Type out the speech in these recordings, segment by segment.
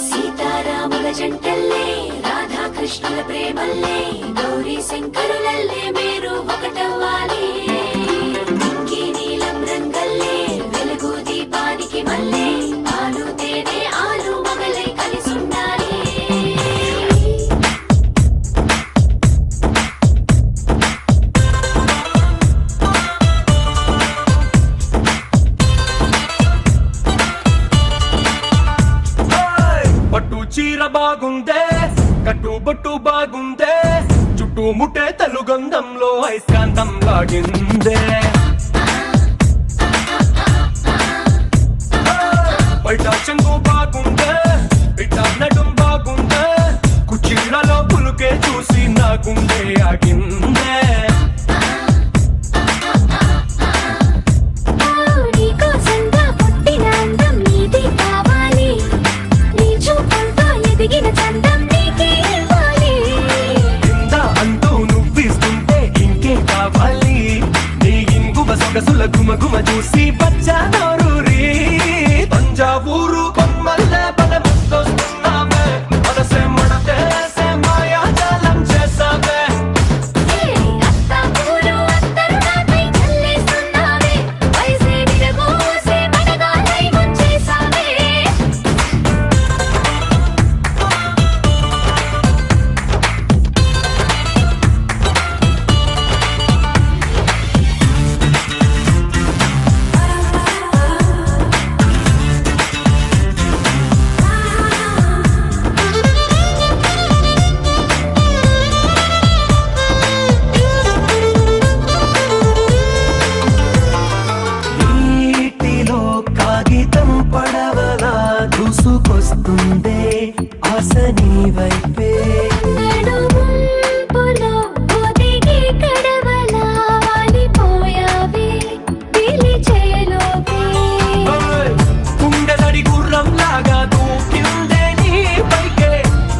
సీతారాముల జంటల్లే రాధాకృష్ణుల ప్రేమల్లే గౌరీ శంకరులల్లే మీరు ఒకటవ్వాలి. ఇంకీ నీలం రంగల్లే వెలుగు దీపానికి మల్లే పాలు తేనె ఆలు మగలై కలిసుండాలి. చీర బాగుందే కట్టుబొట్టు బాగుందే చుట్టూ ముట్టే తెలుగంధంలో ఐస్కాంతం లాగిందే. బయట చెంగు బాగుందే ఇట నడుం బాగుందే కుచీలలో పులుకే చూసి నా గుండె ఆగిందే. సొగసుల గుమ గుమ చూసి బచ్చానూరి తంజావూరు బొమ్మల్లే బల ముద్దొస్తున్నావే మనసే మడతేసే మాయాజాలం చేసావే. పడవలా దూసుకొస్తుందే ఆశ నీ వైపే. గుండెలడి గుర్రం లాగా దూకిందే నీ పైకే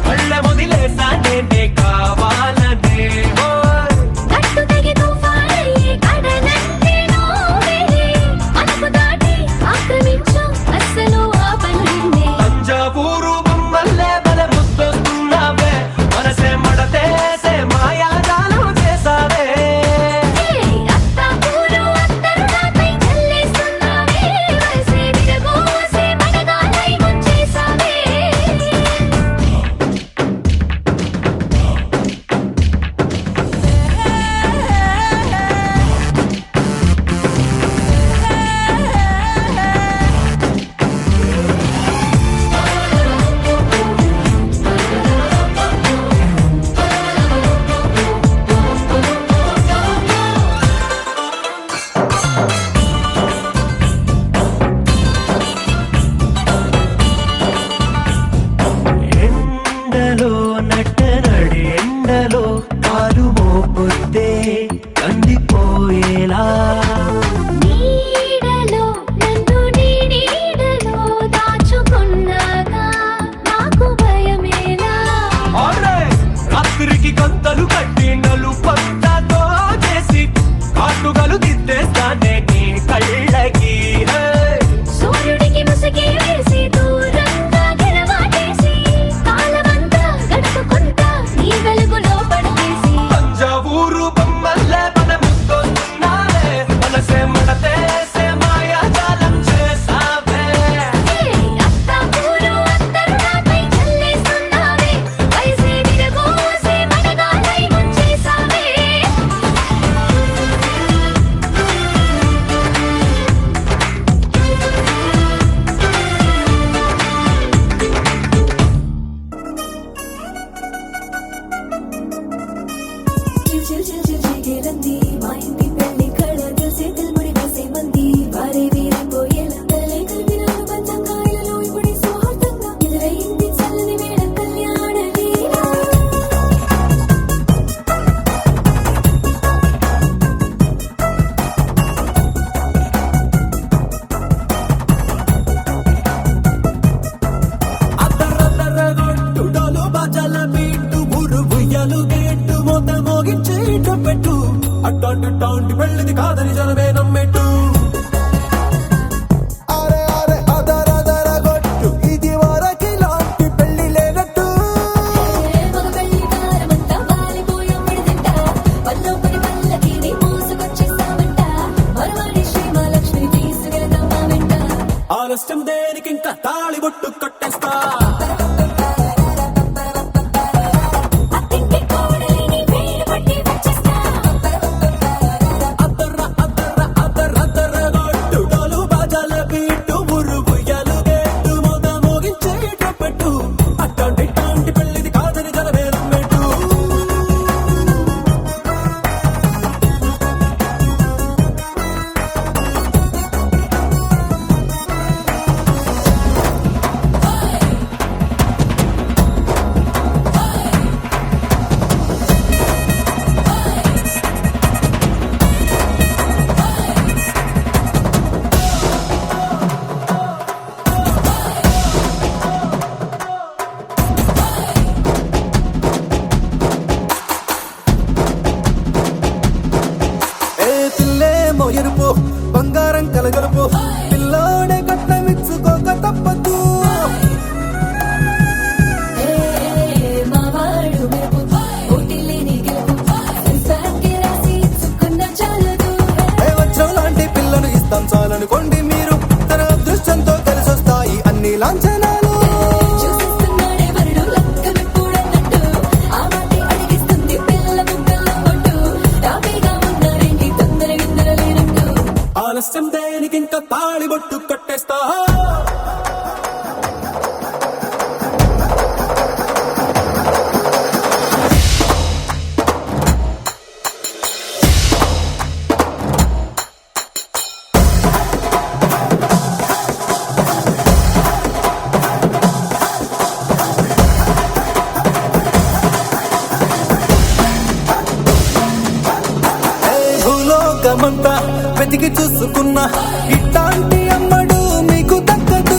కళ్ళ మొదిలేసానే నే కావాలనే. తంజావూరు బొమ్మల్లే బల ముద్దొస్తున్నావే మనసే మడతేసే మాయాజాలం చేసావే. నట్టనడి ఎండలో కాలు మోపొద్దే కందిపోయేలా రాత్రికి గంతలు కట్టి నలు పంటతో చేసి కాటుగలు దిద్దేస్తానే నీ కళ్ళకి. సూర్యుడికి ముసుగే వేసి దూరంగా గెలవాటేసి కాలమంతా గడుపుకుంటా నీ వెలుగులో పడేసి. తంజావూరు బొమ్మల్లే బల ముద్దొస్తున్నావే మనసే మడతేసే మాయాజాలం చేసావే. అత్తాపూరు అత్తరు నాపై చల్లేస్తున్నావే వయసే విరగోసే మనగాలై ముంచేసావే. మా ఇంటి పెళ్లి కళ తెలిసే తెల్ముడి వేసే మంది వారే వీరిపోయేలా తలలే కలిపిన బంధంగాయలలో ఇప్పుడే సౌహార్దంగా ఎదురయ్యింది చల్లని వేళ కళ్యాణ లీల. అద్దరద్దరగొట్టుడోలు బజల బీటు ఊరు ఉయ్యలు గేట్టు మొత్తం మోగించే పెట్టు అడ్డాంటి టాంటి పెళ్ళిది కాదని జనమే నమ్మెట్టు. అరే అరే అదరదరగొట్టు ఇది వరకే ఆలస్యం దేనికి ఇంకా తాళి బొట్టు కట్టేస్తా అత్తింటి కోడలిని వేలు పట్టి వచ్చేస్తా అద్దర్ర అద్దర్ర అద్దర్ర అద్దర్ర గొట్టు డోలు బాజాల బీటు మురుగు ఎలుగేట్టు మొద మోగించే ట్రంపెట్టు అట్టాంటి టాంటి పెళ్ళిది కాదని జనవేదం పెట్టు ఏ పిల్లేమో ఎరుపు బంగారం కలగలుపు పిల్లోడే కట్నమిచ్చుకోక తప్పదు మా వాడు మెరుపు ఓటిల్లేని గెలుపు సెన్సార్కి రాసి ఇచ్చుకున్న చాలదు ఏ వచ్చం లాంటి పిల్లను ఇస్తాం చాలనుకోండి మీరు తన అదృష్టంతో కలిసొస్తాయి అన్ని లాంఛనాలు చూసిస్తున్నాడే వరుడు లక్కమెప్పుడన్నట్టు ఆ మాటే అడిగిస్తుంది పిల్ల ముక్కల్లో కొట్టు టాపీగా ఉన్నారేంటి తొందర గిందర లేనట్టు ఆలస్యం దేనికి ఇంకా తాళి బొట్టు కట్టేస్తా భూలోకమంతా వెతికి చూసుకున్నా ఇట్లాంటి అమ్మడు మీకు దక్కదు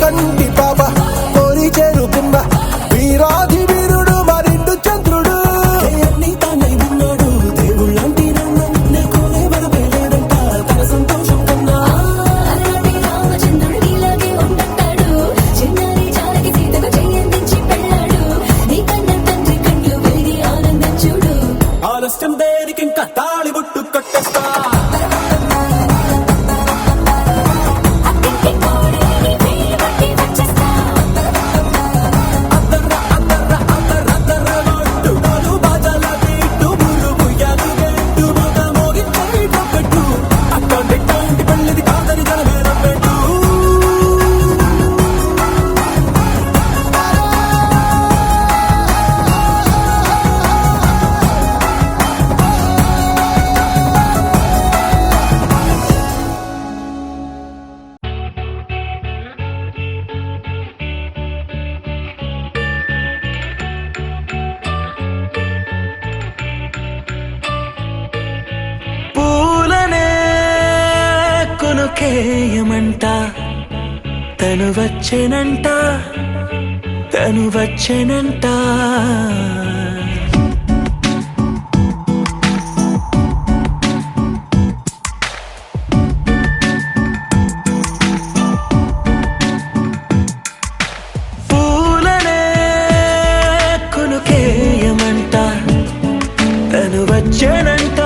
కంటి పాప కోరి చేరుకున్న వీరాధి వీరుడు మరిండు చంద్రుడు అన్ని తానై ఉన్నాడు దేవుళ్ళంటి కోరే వరవేలేడంట తన సంతోషం కన్నా అలాంటి రామచంద్రుడు నీలాగే ఉండంటాడు చిన్నారి జానకి సీతకు చెయ్యందించి పెళ్ళాడు నీ కన్న తండ్రి కళ్ళు వెలిగి ఆనందం చూడు ఆలస్యం దేనికి ఇంకా తాళి బొట్టు కట్టేస్తా అత్తింటి కోడలిని వేలు పట్టి వచ్చేస్తా అద్దర్ర అద్దర్ర అద్దర్ర అద్దర్ర గొట్టు డోలు బాజాల బీటు మురుగు ఎలుగేట్టు మొద మోగించే ట్రంపెట్టు అట్టాంటి టాంటి పెళ్ళిది కాదని జనవేదం పెట్టు పూలనే కొనుకేయమంట తను వచ్చెనంట తను వచ్చెనంట పూలనే కొనుకేయమంట తను వచ్చెనంట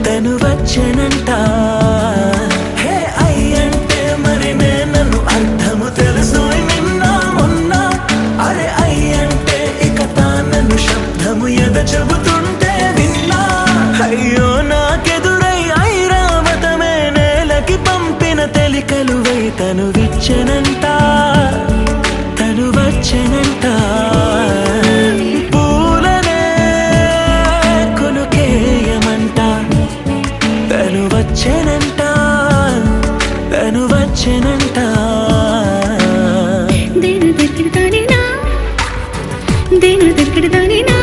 తను వచ్చెనంట హే అయ్యంటే మరి నన్ను అర్థము తెలుసు నిన్న మొన్న అరే అయ్యంటే ఇక తానను శబ్దము ఎద చెబుతుంటే విన్నా అయ్యో నాకెదురై ఐరావతమే నేలకి పంపిన తెలికలువై తను విచ్చెనంట తను వచ్చెనంట పూలనే కొనుకేయమంట తను వచ్చెనంట తను వచ్చెనంట దేని దగ్గర దానినా దేని దగ్గర దానినా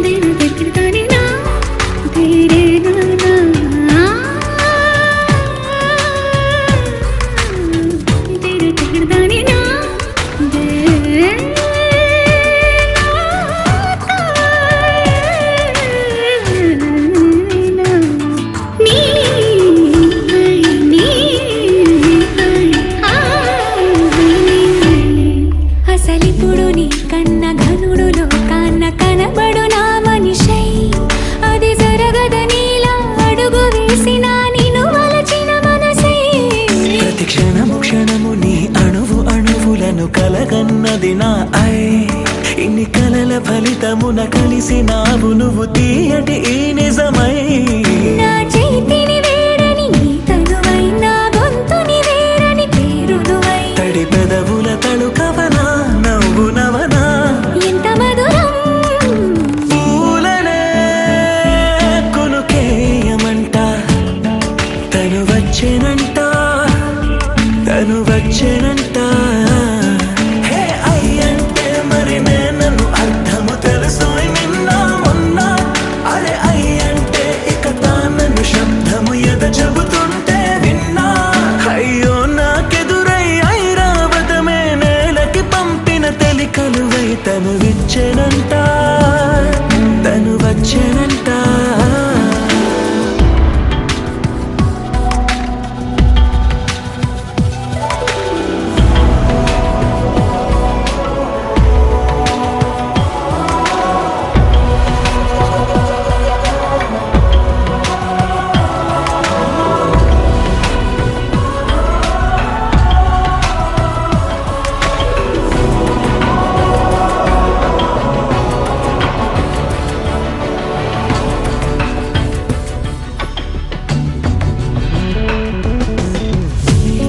దేని దగ్గర దానినా తేరే నానా తేరే అందమున కలిసినావు నువ్వు తీయటి ఈ నిజమై నా చేతిని వేడని నీ తనువై నా గొంతుని వేరని పేరునువై తడి పెదవుల తళుకవనా నవ్వు నవనా ఎంత మధురం పూలనే కొనుకేయమంట తను వచ్చేనంట తను వచ్చేనంట హే అయ్యంటే మరి నేను అర్థము తెలుసు నిన్న మొన్న అరే అయ్యంటే ఇక తానను శబ్దము ఎద చెబుతుంటే విన్నా అయ్యో నాకెదురై ఐరావతమే నేలకి పంపిన తెలికలువై తను విచ్చెనంట తను వచ్చేనంట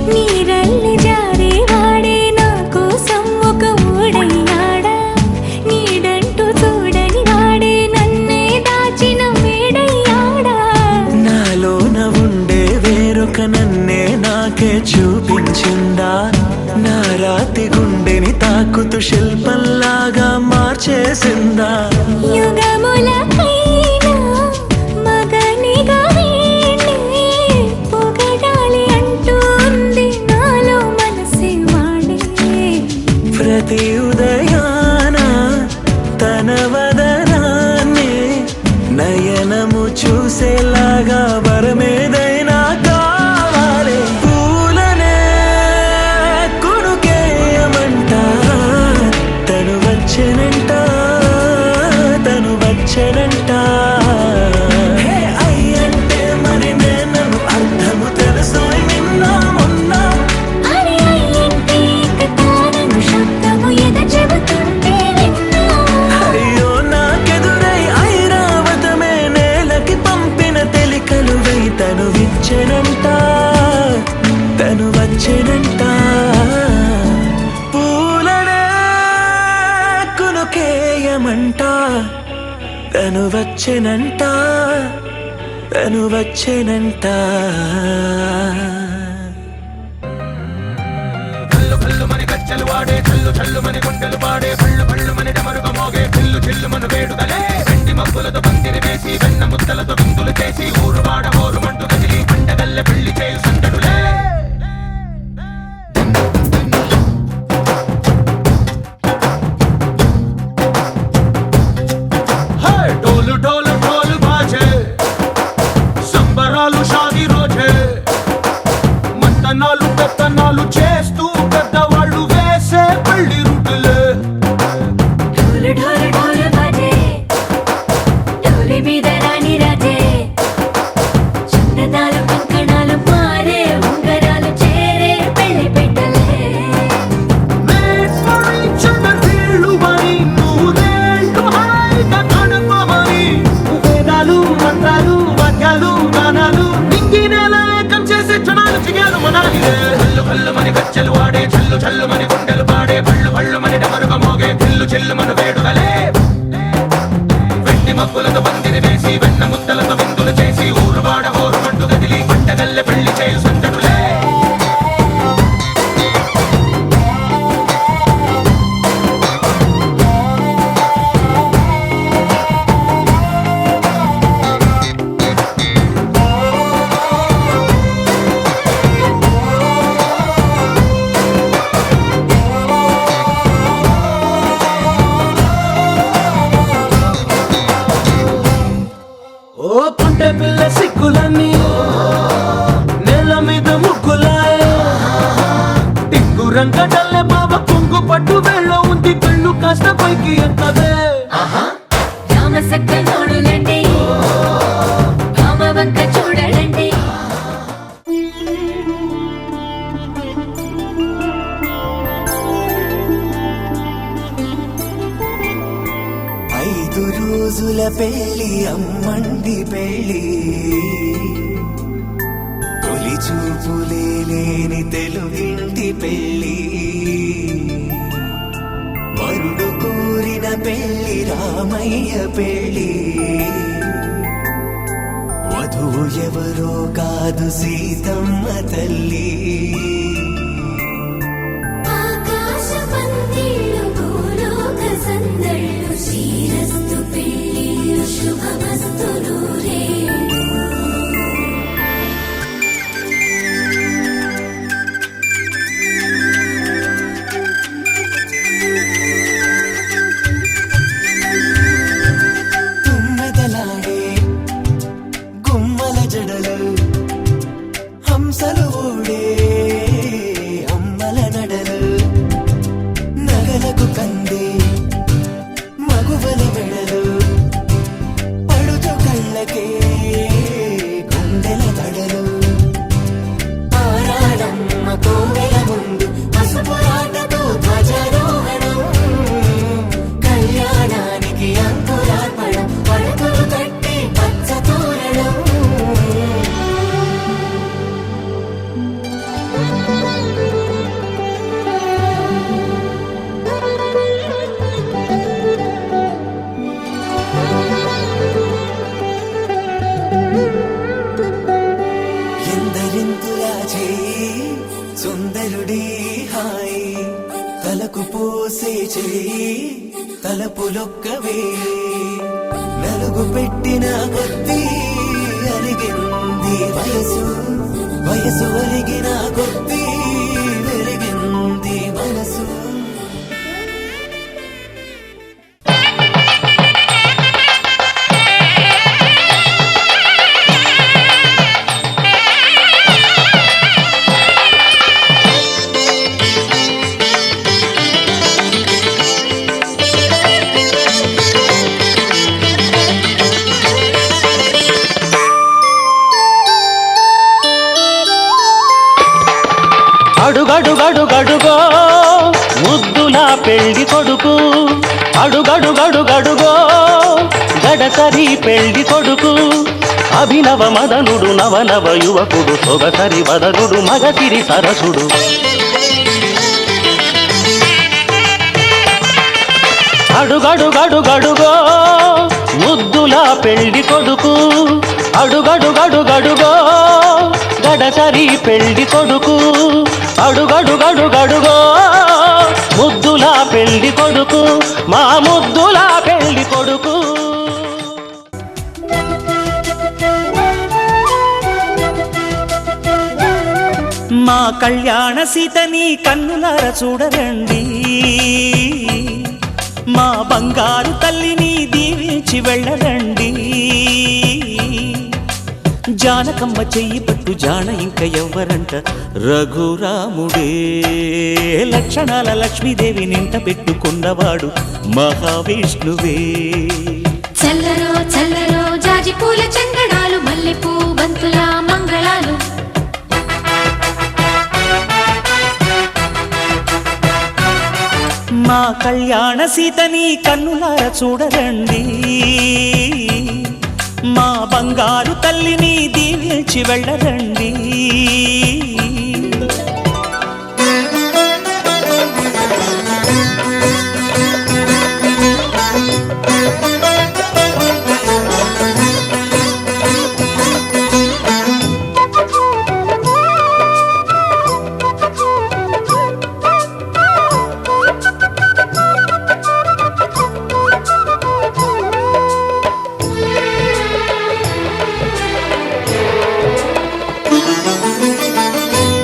నీరల్లి జారే వాడే నా కోసం ఒక ఊడయ్యాడా నీడంటూ చూడని వాడే నన్నే దాచిన మేడయ్యాడా నాలోన ఉండే వేరొక నన్నే నాకే చూపించిందా నా రాతి గుండెని తాకుతూ శిల్పంలాగా మార్చేసిందా యుగములకైనా మగనిగా వీణ్ణి పొగడాలి అంటూ ఉంది నాలో మనసే వాడే ప్రతి ఉదయాన తన వదనాన్ని నయనము చూసేలాగా వరమేదైనా కావాలి పూలనే కొనుకేయమంట తను వచ్చేనంట తను వచ్చేనంట హే అయ్యంటే మరి నేను అర్థము తెలుసు నిన్న మొన్న అరే అయ్యంటే ఇక తానను శబ్దము ఎద చెబుతుంటే విన్నా అయ్యో నాకెదురై ఐరావతమే నేలకి పంపిన తెలికలువై తను విచ్చెనంట తను వచ్చేనంట పూలనే కొనుకేయమంట తను వచ్చేనంట తను వచ్చేనంట కల్లు కల్లు మని గజ్జలు వాడే చల్లు చల్లు మని గుండెలు పాడే పళ్ళు పళ్ళు మని డమరుగ మోగే చిల్లు చిల్లు మన వేడుదలే వెండి మబ్బులతో పందిరి వేసి వెన్న ముద్దలతో విందులు చేసి ఊరు వాడ ఊరు మంటు కదిలి పండగల్లె పెళ్లి చేయు సందడులే హే డోలు డోలు డోలు బాజే సంబరాలు షాదీ రోజే మత్తనాలు పెత్తనాలు చేస్తూ పెద్దవాళ్ళు వేసే పెళ్లి రుటులే ఢోలు ఢోలు ఢోలు బాజే ఢోలి మీద రాణి రాజే చందనాలు కంకణాలు మారే ఉంగరాలు చేరే పెళ్లి పెట్టలే Made for each other వీళ్ళువని నూరేళ్ళు హాయిగా గడపమని వేదాలు మంత్రాలు వాక్యాలు గానాలు నింగినేల ఏకం చేసే క్షణాలు చిగాలు మనాలిలే కల్లు కల్లు మని గజ్జలు వాడే చల్లు చల్లు మని గుండెలు పాడే పళ్ళు పళ్ళు మని డమరుగ మోగే చిల్లు చిల్లు మన వేడుదలే వెండి మబ్బులతో పందిరి వేసి వెన్న ముద్దలతో విందులు చేసి ఊరు వాడ ఊరు మంటు గదిలి పంటగల్లె పెళ్లి చేయు సందడులే ఓ పుంటె పిల్ల సిక్కులన్నీ నేల మీద ముగ్గులాయ్ టింగు రంగడల్లె బావ కొంగు పట్టు వెళ్ళ ఉంది కళ్ళు కాస్త పైకి ఎత్తదే రామసక్క నోడులండి భామ వంక చూడడండి కమ్మండి పెళ్ళి తొలి చూపులే లేని తెలుగింటి పెళ్ళి వరుడు కోరిన పెళ్ళి రామయ్య పెళ్ళి వధువు ఎవరో కాదు సీతమ్మ తల్లి ఆకాశ పందిళ్ళు భూలోక సందళ్ళు శ్రీరస్తు పెళ్ళిళ్ళు శుభమస్తు నూరేళ్ళు తుమ్మెదలాడే గుమ్మల జడలు హంసలు ఊడే అమ్మల నడలు నగలకు కంది మగువల మెడలు పడుచు కళ్ళకే గుండెల తడలు ఆరాడమ్మ కోవెల ముందు పసుపురాటతో ధ్వజారోహణం కళ్యాణానికి అంకురార్పణం పడకలు కట్టి పచ్చ తోరణం ఎందరింతులా చేయి సుందరుడి హాయి తలకు పోసే చేయి తలపులొక్కవే నలుగు పెట్టిన కొద్దీ అరిగింది వయసు వయసు ఒరిగిన కొద్దీ వెలిగింది మనసు అడుగడుగడుగడుగో ముద్దులా పెళ్లి కొడుకు అడుగడుగడుగడుగో గడసరి పెళ్లి కొడుకు అభినవ మదనుడు నవనవ యువకుడు సొగసరి వదనుడు మగసిరి సరసుడు అడుగడుగడుగడుగో ముద్దులా పెళ్లి కొడుకు అడుగడుగడుగడుగో గడసరి పెళ్లి కొడుకు అడుగడుగడుగడుగో ముద్దులా పెళ్లి కొడుకు మా ముద్దులా పెళ్లి కొడుకు మా కళ్యాణ సీతని కన్నులార చూడరండి మా బంగారు తల్లిని దీవించి వెళ్ళరండి జానకమ్మ చెయ్యి పట్టు జాన ఇంక ఎవ్వరంట రఘురాముడే లక్షణాల లక్ష్మీదేవి నింట పెట్టుకున్నవాడు మహావిష్ణువే చల్లరో చల్లరో జాజి పూల చందనాలు మల్లెపూ బంతుల మంగళాలు మా కళ్యాణ సీతని కన్నులార చూడరండి మా బంగారు తల్లిని దీవించి వెళ్ళరండి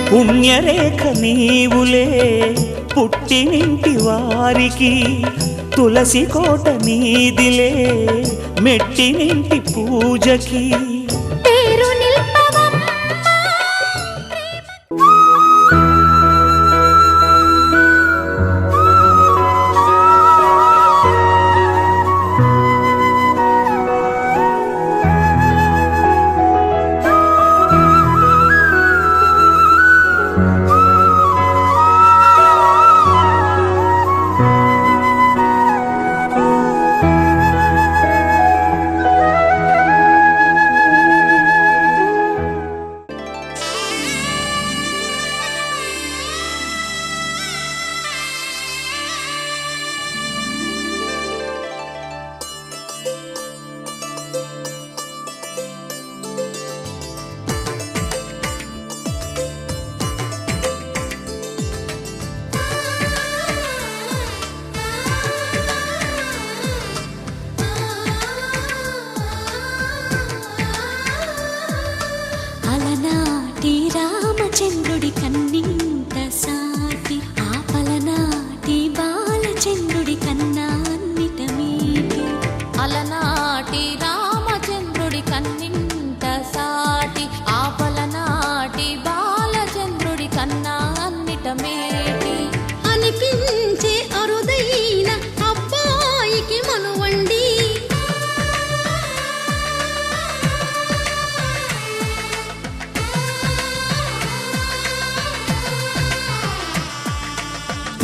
పుణ్యరేఖ నీవులే పుట్టినింటి వారికి తులసి కోట నీదిలే మెట్టినింటి పూజకి పేరు నిల్పవమ్మ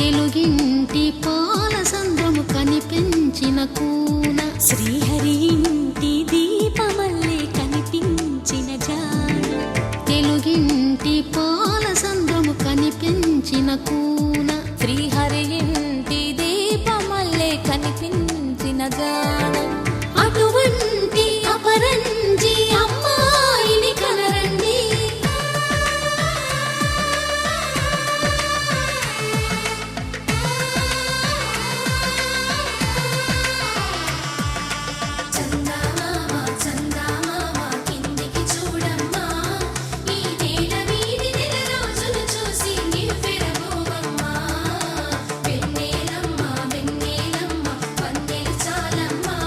తెలుగింటి పాల సంద్రము కనిపించిన కూన శ్రీహరి ఇంటి దీపమల్లే కనిపించిన జాన తెలుగింటి పాల సంద్రము కనిపించిన కూన శ్రీహరి ఇంటి దీపమల్లే కనిపించిన జాన అటువంటి అపరంజి అమ్మాయిని కనరండి చందమామ చందమామ కిందికి చూడమ్మా ఈ నేల వీధి నెల రోజులు చూసి నివ్వెరబోవమ్మా వెన్నెలమ్మ వెన్నెలమ్మ వందెలు చాలమ్మా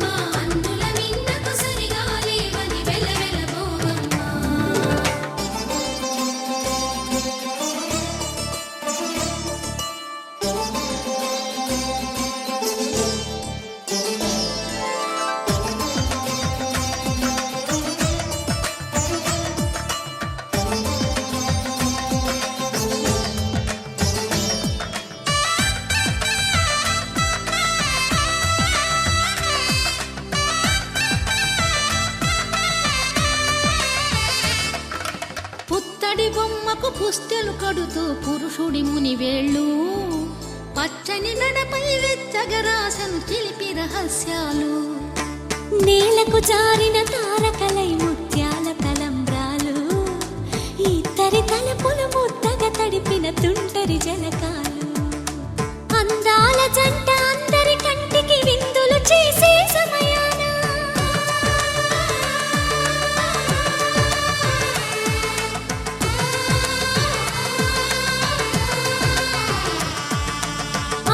మా అన్నుల మిన్నకు సరిగా లేవని వెలవెలబోవమ్మా పుత్తడి బొమ్మకు పుస్తెలు కడుతూ పురుషుడి ముని వేళ్ళు పచ్చని నడపై వెచ్చగరాసను చిలిపి రహస్యాలు నేలకు జారిన తారకలై ముత్యాల తలంబ్రాలు ఇద్దరి తలపులు ముద్దగా తడిపిన తుంటరి జలకాలు అందాల జంట అందరి కంటికి విందులు చేసే సమయాన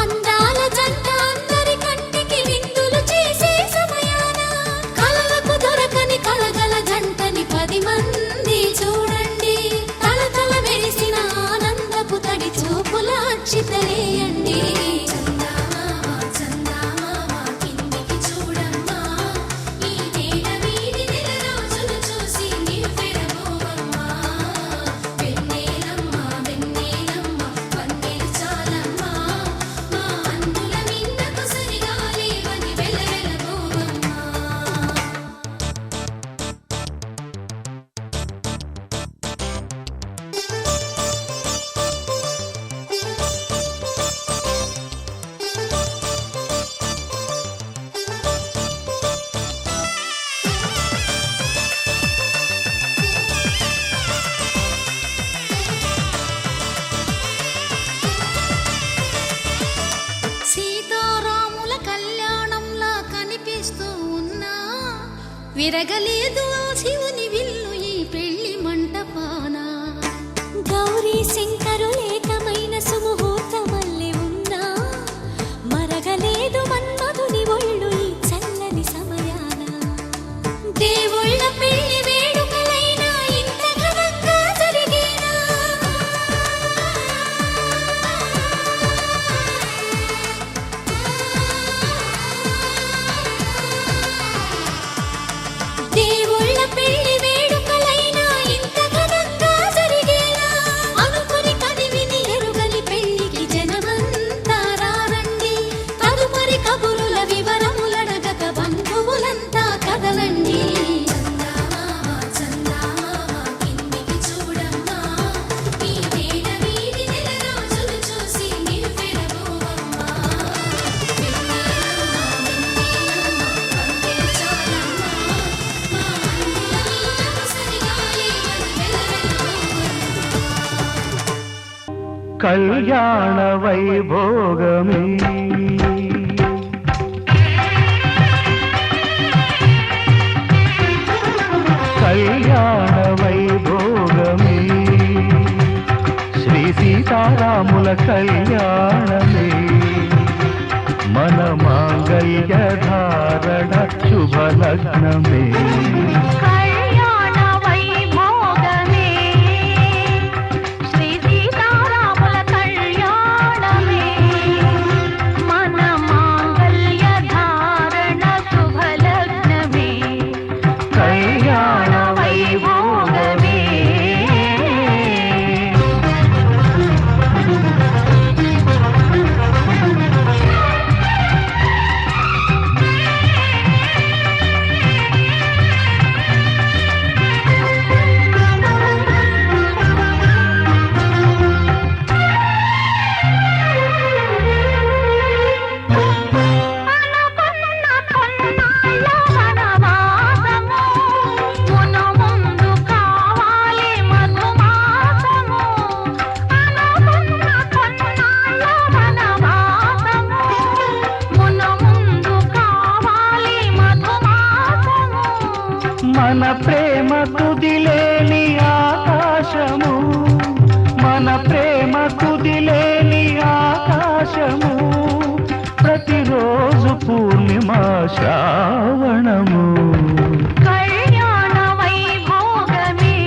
అందాల జంట అందరి కంటికి విందులు చేసే సమయాన కలలకు దొరకని కలగల జంటని 10 మంది చూడండి తలతల మెరిసిన ఆనందపు తడి చూపుల అక్షితలేయండి చందమామ చందమామ కిందికి చూడమ్మా ఈ నేల వీధి నెల రోజులు చూసి నివ్వెరబోవమ్మా వెన్నెలమ్మ వెన్నెలమ్మ వందెలు చాలమ్మా మా అన్నుల మిన్నకు సరిగా లేవని వెలవెలబోవమ్మా సీతారాముల కళ్యాణంలా కనిపిస్తూ ఉన్నా విరగలేదు ఆ శివుని విల్లు ఈ పెళ్లి మంటపాన గౌరీ శంకరులేకమైన సుముహూర్తమల్లె ఉన్నా మరగలేదు మన్మధుని ఒళ్ళు ఈ చల్లని సమయాన దేవుళ్ళ పెళ్లి వేడుకలైనా ఇంత ఘనంగా జరిగేనా దేవుళ్ళ పెళ్లి వేడుకలైనా ఇంత ఘనంగా జరిగేనా అనుకుని కదివిని ఎరుగని పెళ్లికి జనమంతా రారండి తదుపరి కబురుల వివరములడగక బంధువులంతా కదలండి చందమామ చందమామ కిందికి చూడమ్మా ఈ నేల వీధి నెల రోజులు చూసి నివ్వెరబోవమ్మా వెన్నెలమ్మ వెన్నెలమ్మ వందెలు చాలమ్మా మా అన్నుల మిన్నకు సరిగా లేవని వెలవెలబోవమ్మా కళ్యాణ వైభోగమే కళ్యాణ వైభోగమే శ్రీ సీతారాముల కళ్యాణమే మన మాంగళ్య ధారణ శుభలగ్నమే కళ్యాణ వైభోగమే శ్రీ సీతారాముల కళ్యాణమే మన మాంగళ్య ధారణ శుభలగ్నమే కళ్యాణ వైభోగమే మన ప్రేమ తుదిలేని ఆకాశము, మన ప్రేమ తుదిలేని ఆకాశము, ప్రతిరోజు పూర్ణిమ శ్రావణము. కళ్యాణ వైభోగమే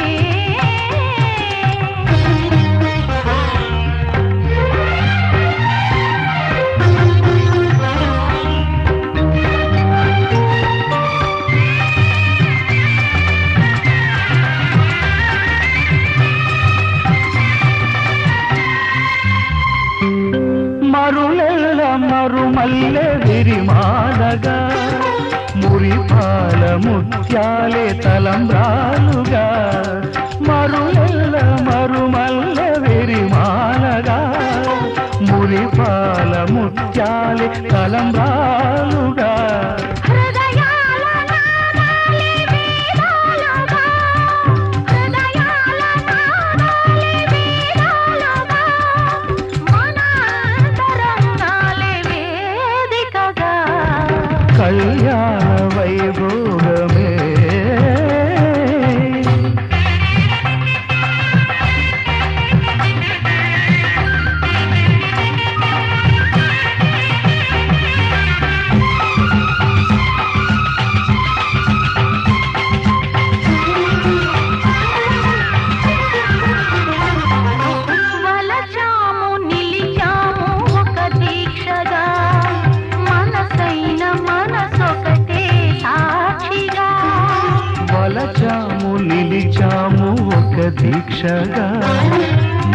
మరులెల్ల మరుమల్లె విరిమాలగా, మురిపాల ముత్యాలే తలంబ్రాలుగా. మరులెల్ల మరుమల్లె విరిమాలగా, మురిపాల ముత్యాలే తలంబ్రాలుగా. హృదయాల నాదాలే వేదాలుగా, హృదయాల నాదాలే వేదాలుగా, మన అంతరంగాలే వేదికగా. కళ్యాణ వైభోగమే వలచాము నిలిచాము ఒక దీక్షగా, మనసైన మనసొకటే సాక్షిగా. వలచాము నిలిచాము ఒక దీక్షగా,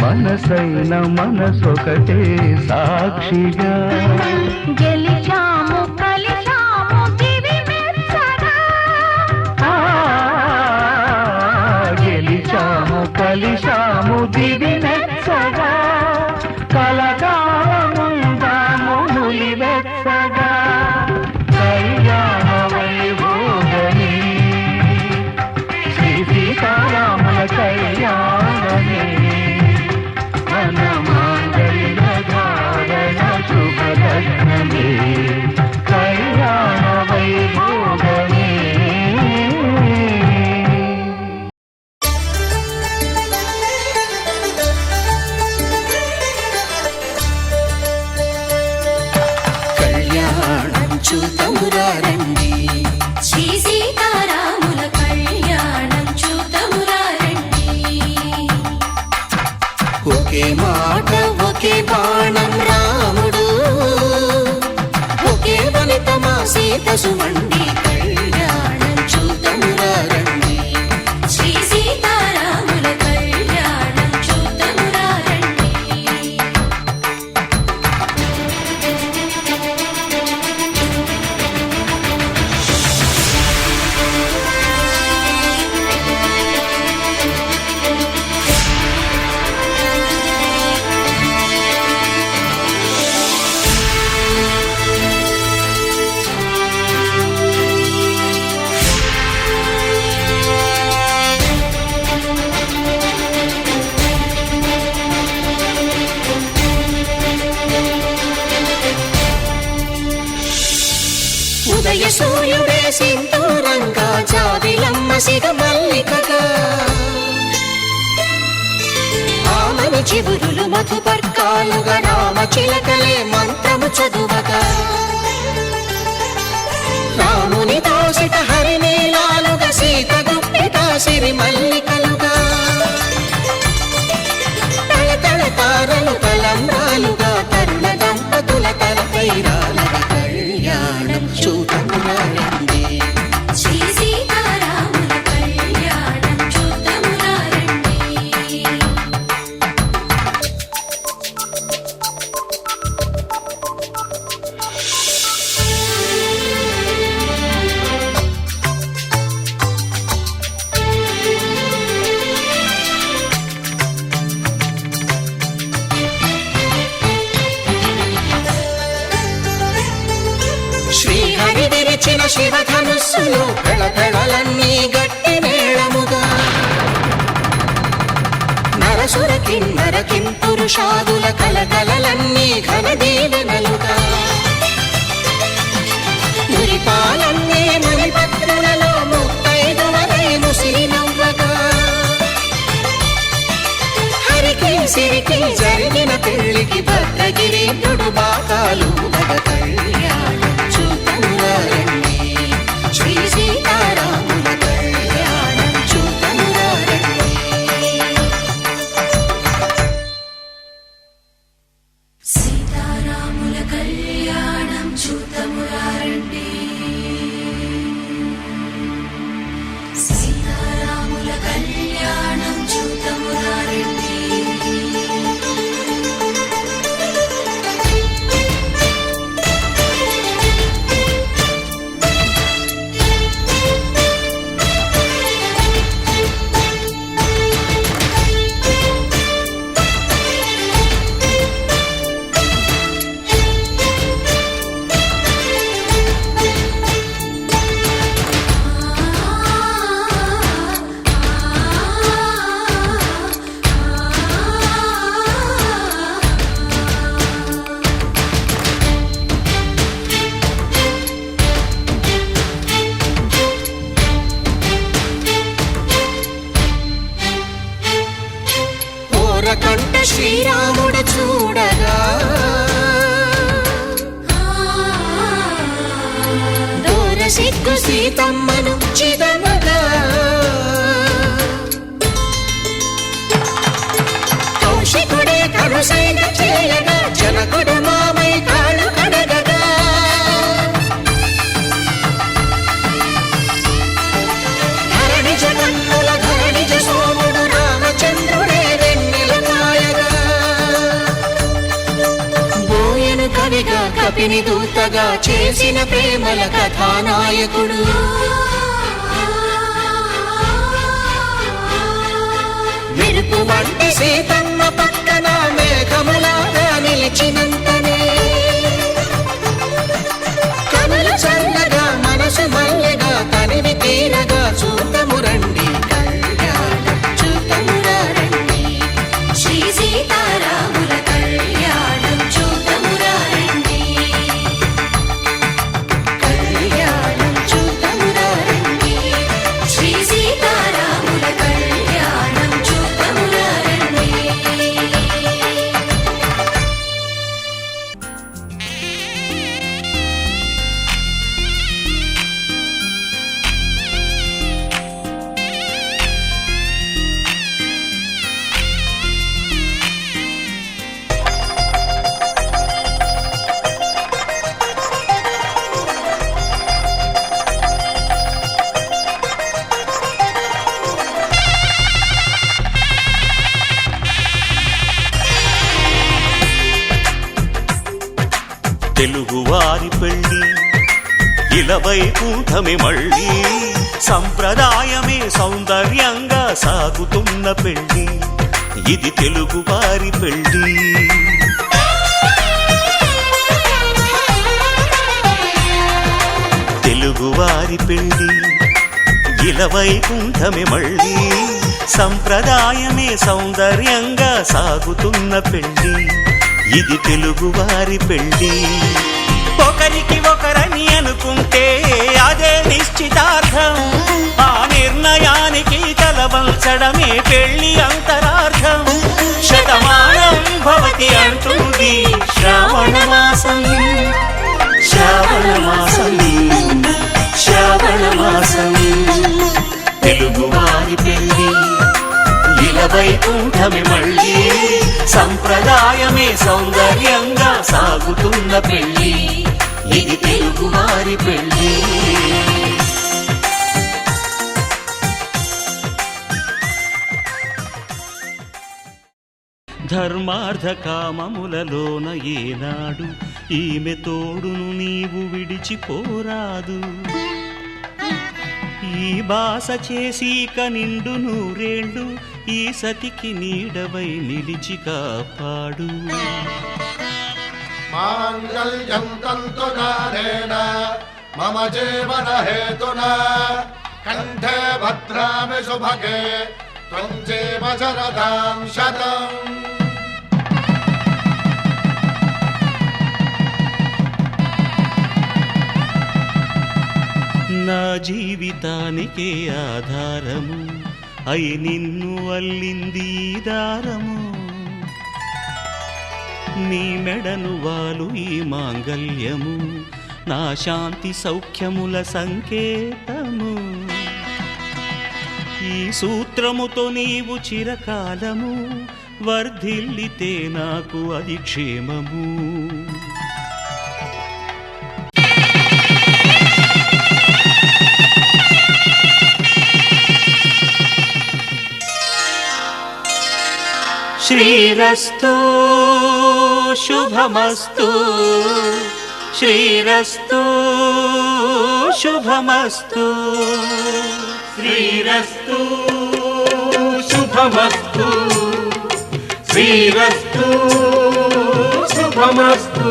మనసైన మనసొకటే సాక్షిగా. గెలిచాము కలిచాము దివి మెచ్చగా, ఆ, గెలిచాము కలిశాము దివి మెచ్చగా. కలకాలముందాము నులివెచ్చగా. కళ్యాణ వైభోగమే శ్రీ సీతారాముల కళ్యాణమే. మన మాంగళ్య ధారణ శుభలగ్నమే. కళ్యాణ వైభోగమే. కళ్యాణం చూతమురారండి, శ్రీ సీతారాముల కళ్యాణం చూతమురా రండి. ఒకే మాట ఒకే బాణం రాముడు, ఒకే వనిత మా సీత సుమండి. కళ్యాణం చూతమురారండి, శ్రీ సీతారాముల కళ్యాణం చూతమురా రండి. ఉదయ సూర్యుడే సింధూరంగా, జాబిలమ్మ సిగ మల్లికగా. ఆమని చివురులు మధుపర్కాలుగా, రామ చిలకలే మంత్రము చదువగా. రాముని దోసిట హరినీలాలుగా, సీత గుప్పిట సిరి మల్లికలుగా. తళతళ తారలు తలంబ్రాలుగా, తరుణ దంపతుల తలపైరాలుగా. కళ్యాణం చూతమురారండి, శ్రీ సీతారాముల కళ్యాణం చూతమురా రండి. శ్రీహరి విరిచిన శివధనుస్సులు, పెళపెళలన్నీ గట్టి మేళముగా. నరసుర కిన్నర కింపురుషాదుల కలకలలన్నీ ఘన దీవెనలుగా. మురిపాలన్నీ మణిపత్రులలో ముత్తైదువల సిరికి జరిగిన పెళ్లికి భద్రగిరీంద్రుడు బాకాలు మగ కళ్యాణం చూతమురా రండి శ్రీ సీతారాముల కళ్యాణం చూతమురా రండి సీతారాముల కళ్యాణం చూతమురా రండి సీతారాముల కళ్యాణం చూతమురా రండి కంట శ్రీరాముడు చూడగా దూర సిగ్గు సీతమ్మను చిదమగా కౌశికుడే కరుసైన చేయగా జనకుడు మామై కాళ్ళు కడగగా ధరణి జగన్నుల ధరణిజ సోముడు రామచంద్రుడే కవిగా కపిని దూతగా చేసిన ప్రేమల కథానాయకుడు మెరుపు వంటి సీతమ్మ పక్కన మేఘములాగా నిలిచినంతనే కనులు చల్లగా మనసు మల్లెగా తనివి తీరగా చూతము రండి కళ్యాణం చూతమురా రండి శ్రీ సీతారాముల కళ్యాణం చూతమురా రండి కళ్యాణం చూతమురా రండి శ్రీ సీతారాముల కళ్యాణం చూతమురా రండి తెలుగువారి పెళ్ళి ఇలవైకుంఠమే మళ్ళీ సంప్రదాయమే సౌందర్యంగా సాగుతున్న పెళ్ళి ఇది తెలుగువారి పెళ్ళి తెలుగువారి పెళ్ళి ఇలవైకుంఠమే మళ్ళీ సంప్రదాయమే సౌందర్యంగా సాగుతున్న పెళ్ళి ఇది తెలుగువారి పెళ్ళి ఒకరికి ఒకరని అనుకుంటే అదే నిశ్చితార్థం ఆ నిర్ణయానికి తలవంచడమే పెళ్ళి అంతరార్థం శతమానం భవతి అంటుంది శ్రావణ మాసం శ్రావణ మాసం శ్రావణ మాసం తెలుగువారి పెళ్ళి ఇలవైకుంఠమే మళ్ళీ సంప్రదాయమే సౌందర్యంగా సాగుతున్న పెళ్ళి ఇది తెలుగువారి పెళ్ళి ధర్మార్థ కామములలోన ఏనాడు ఈమె తోడును నీవు విడిచిపోరాదు ఈ బాస చేసి కనిండు నూరేళ్ళు ఈ సతికి నీడవై నిలిచి కాపాడు మాంగళ్యం తంతునానేన మమ జీవన హేతునా కంఠే భద్రామి శుభగే త్వం జీవ శరదాం శతం నా జీవితానికే ఆధారము అయి నిన్ను అల్లింది దారము నీ మెడను వాలు ఈ మాంగల్యము నా శాంతి సౌఖ్యముల సంకేతము ఈ సూత్రముతో నీవు చిరకాలము వర్ధిల్లితే నాకు అది క్షేమము శ్రీరస్తు శుభమస్తు శ్రీరస్తు శుభమస్తు శ్రీరస్తు శుభమస్తు శ్రీరస్తు శుభమస్తు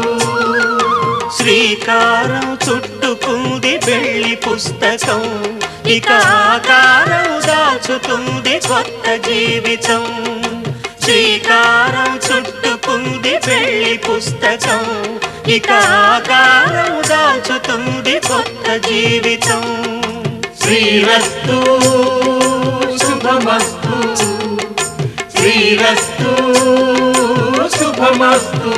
శ్రీకారం చుట్టుకుంది వెళ్లి పుస్తకం ఇక ఆకారం దాచుతుంది కొత్త జీవితం శ్రీకారం చుట్టుకుంది వెళ్లి పుస్తకం ఇక ఆకారం దాచుతుంది కొత్త జీవితం శ్రీరస్తు శుభమస్తు శ్రీరస్తు శుభమస్తు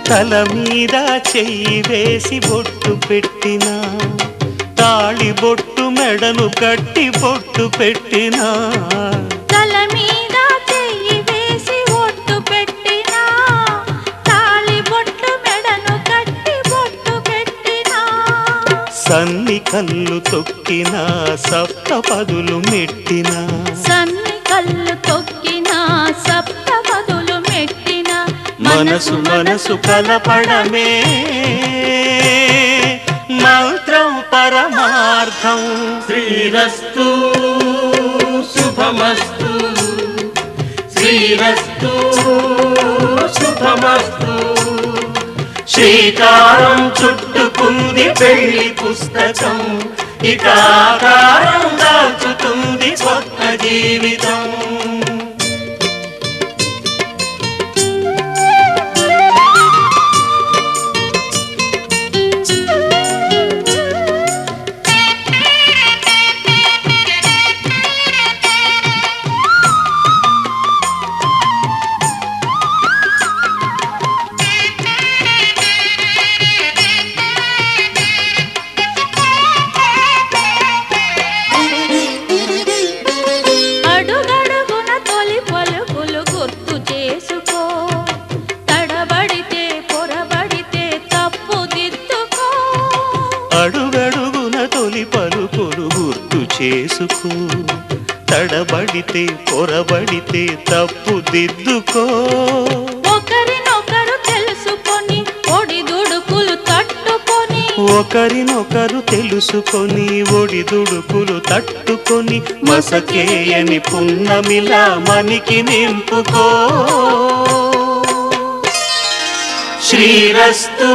తల మీద చెయ్యి వేసి బొట్టు పెట్టినా తాళి బొట్టు మెడను కట్టి బొట్టు పెట్టినా తల మీద చెయ్యి వేసి ఒట్టు పెట్టినా తాళి బొట్టు మెడను కట్టి బొట్టు పెట్టినా సన్ని కళ్ళు తొక్కినా సప్తపదులు మెట్టినా సన్ని కళ్ళు తొక్కినా సప్తపదులు మెట్టినా మనసు మనసు కలపడమే మంత్రం పరమార్థం శ్రీరస్తు శుభమస్తు శ్రీరస్తు శుభమస్తు శ్రీకారం చుట్టుకుంది పెళ్లి పుస్తకం ఇక ఆకారం దాచుతుంది కొత్త జీవితం అడుగడుగున తొలి పలుకులు గుర్తు చేసుకో తడబడితే పొరబడితే తప్పు దిద్దుకో అడుగడుగున తొలి పలుకులు గుర్తు చేసుకో తడబడితే పొరబడితే తప్పు దిద్దుకో ఒకరినొకరు తెలుసుకొని ఒడిదుడుకులు తట్టుకొని ఒకరినొకరు తెలుసుకొని ఒడిదుడుకులు తట్టుకొని మసకేయని పున్నమిలా మనికి నింపుకో శ్రీరస్తు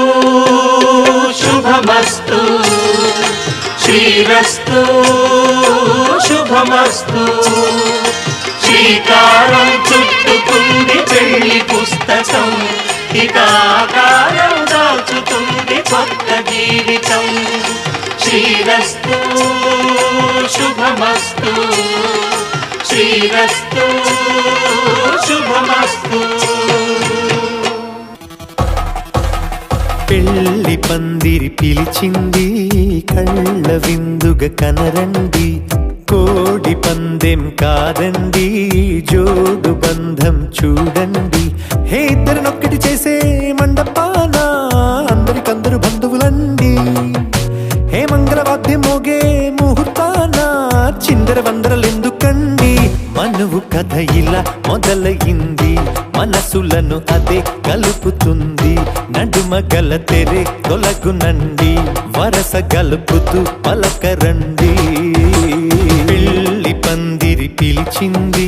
శుభమస్తు శ్రీరస్తు శుభమస్తు శ్రీకారం చుట్టుకుంది పెళ్లి పుస్తకం ఇక ఆకారం దాచుతుంది కొత్త జీవితం శ్రీరస్తు శుభమస్తు శ్రీరస్తు శుభమస్తు పెళ్లి పందిరి పిలిచింది కళ్ళ విందుగా కనరండి కోడి పందెం కాదండి జోడు బంధం చూడండి హే ఇద్దరినొక్కటి చేసే మండపాన అందరికందరు బంధువులండి హే మంగళవాద్యం మోగే ముహూర్తాన చిందర వందరలెందుకండి మనువు కథ ఇలా మొదలయింది మనసులను అదే కలుపుతుంది నడుమ గల తెరే తొలగునండి వరస గలుపుతూ పలకరండి పెళ్లి పందిరి పిలిచింది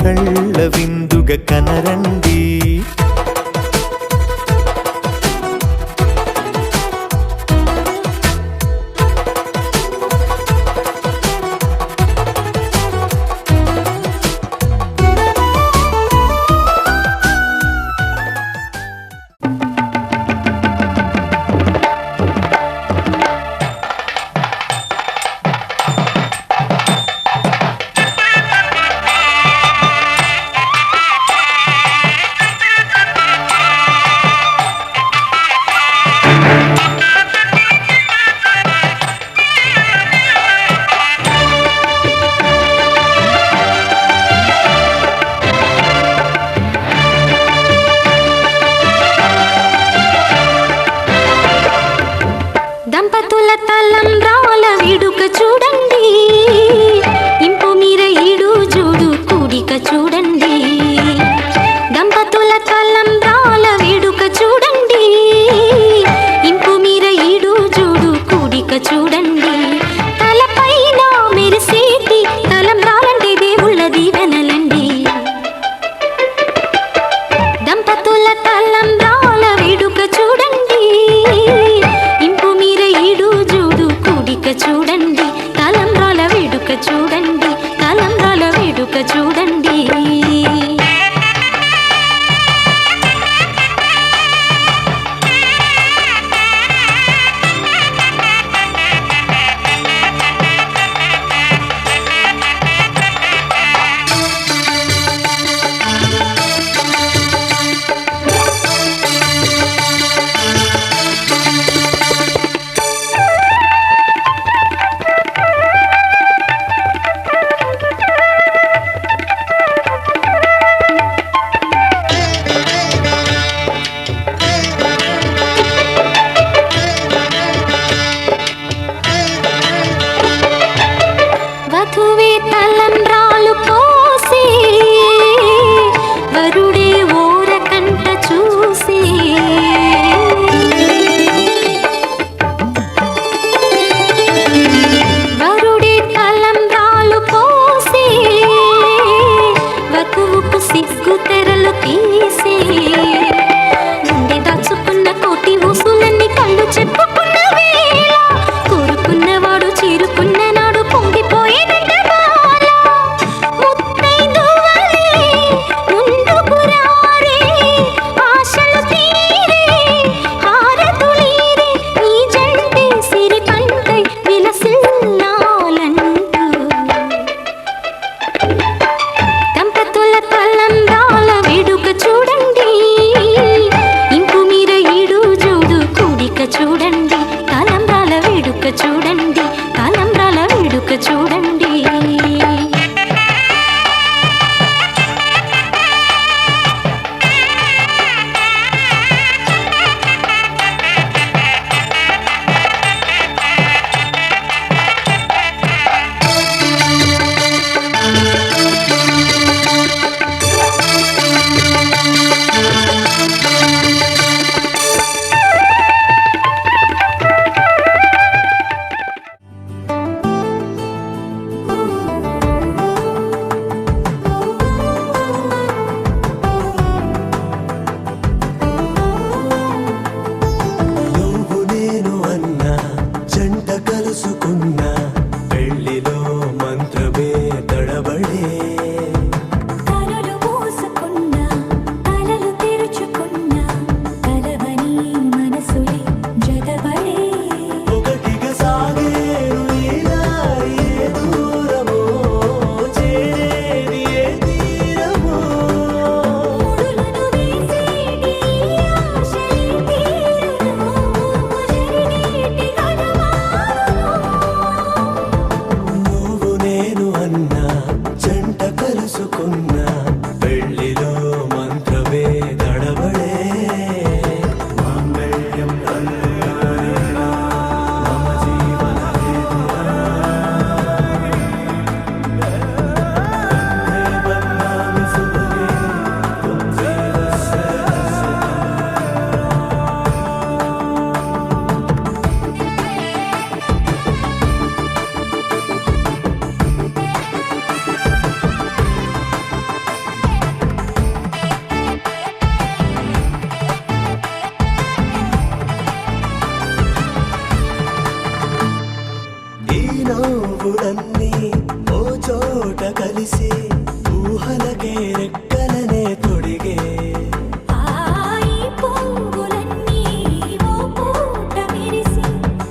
కళ్ళ విందుగా కనరండి చూడండి తలంబ్రాల వేడుక చూడండి నువ్వు నేను అన్న జంట కలుసుకున్న పెళ్లిలో మంత్రమే తడబడే కనులు మూసుకున్నా కలలు తెరుచుకున్నా కలవని మనసులే జతబడే ఒకటిగా సాగేరు ఇలా ఏ దూరమో చేరేది ఏ తీరమో ముడులను వేసేటి ఆశలే తీరును జరిగేటి గడమారును నువ్వు నేను అన్న జంట కలుసుకున్న పెళ్లిలో మంత్రమే తడబడే మాంగళ్యం కళ్యాణేన మమ జీవన హేతునా బన్నామి సుభగే తుమ్ జీవస్య ఈ నవ్వులన్నీ ఓ చోట కలిసి ఊహలకే రెక్కలనే తొడిగే ఆయి పొంగులన్నీ ఓ పూట విరిసి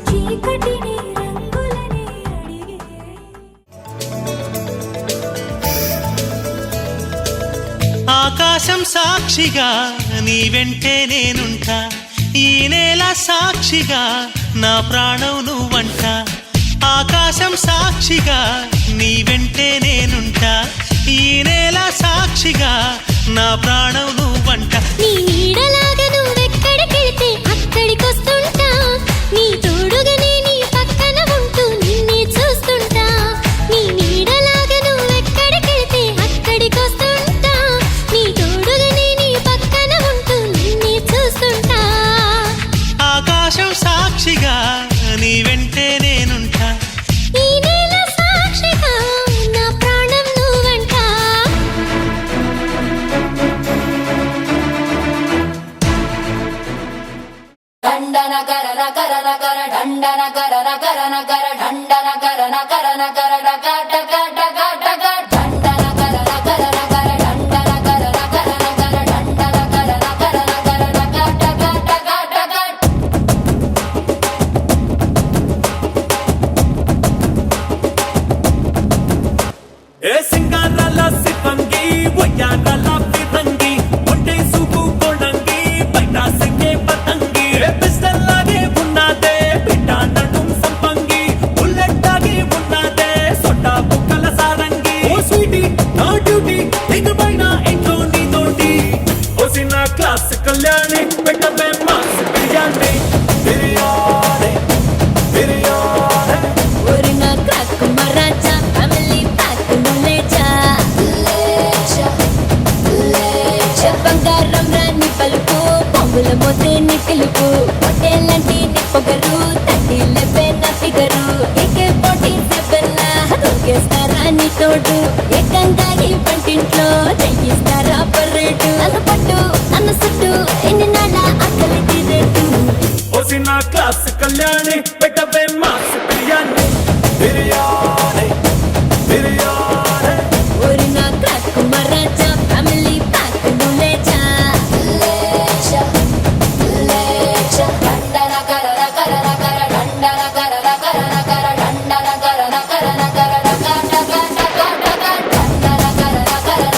చీకటిని రంగులనే అడిగే ఆకాశం సాక్షిగా నీ వెంటే నేనుంటా ఈ నేల సాక్షిగా నా ప్రాణం నువ్వంట ఆకాశం సాక్షిగా నీ వెంటే నేనుంటా ఈ నేల సాక్షిగా నా ప్రాణం నువ్వంట నీ నీడలాగా నువ్వెక్కడికెళ్తే అక్కడికొస్తుంటా నీ తోడుగానే నీ పక్కన ఉంటూ నిన్నే చూస్తుంటా నీ నీడలాగా నువ్వెక్కడికెళ్తే అక్కడికొస్తుంటా నీ తోడుగానే నీ పక్కన ఉంటూ నిన్నే చూస్తుంటా ఆకాశం సాక్షిగా నీ వెంటే నేనుంటా ఈ నేల సాక్షిగా నా ప్రాణం నువ్వంటా దండన కరన కరన కర దండన కరన కరన కర దండన కరన కరన కర డక డక డక డక దండన కరన కరన కర దండన కరన కరన కర దండన కరన కరన కర డక డక డక డక ఏ సింగారాల సిప్పంగి వయ్యారాల ఫిరంగి ఒంటే సూపు కొడంగి బయట సింగే పతంగి ఏ పిస్తల్లాగే ఉన్నదే బిడ్డ నడుం సంపంగి బుల్లెట్ లాగే ఉన్నదే సొట్ట బుక్కల సారంగి ఓ స్వీటీ నా డ్యూటీ ఇకపైన ఇంట్లో నీతోటి ఓ సిన్న క్లాస్ కళ్యాణి పెట్టవే మాస్ బిర్యానీ బిర్యానీ బిర్యానీ ఒరి నా క్రాక్ మరాచా ఫ్యామిలీ ప్యాక్ నులేచా లేచా లేచా బంగారం రాని పలుకు పొంగుల మోతే నీ పిలుపు పొట్టేలంటి నీ పొగరు తట్టి లెబ్బే నా ఫిగరు ఏకే 47 దొరికేస్తారా నీ తోడు ఏకంగా ఈ పంటింట్లో చెయ్యిస్తారా పర్రేటు నన్ను పట్టు నన్ను సుట్టు ఎన్ని నాళ్ళ అక్కలి తీరేటు ఓ సిన్న క్లాస్ కళ్యాణి పెట్టవే మాస్ బిర్యానీ బిర్యానీ బిర్యానీ ఒరి నా క్రాక్ మరాచా ఫ్యామిలీ ప్యాక్ నులేచా లేచా లేచా దండన కరన కరన కర దండన కరన కరన కర దండన కరన కరన కర డక డక డక డక దండన కరన కరన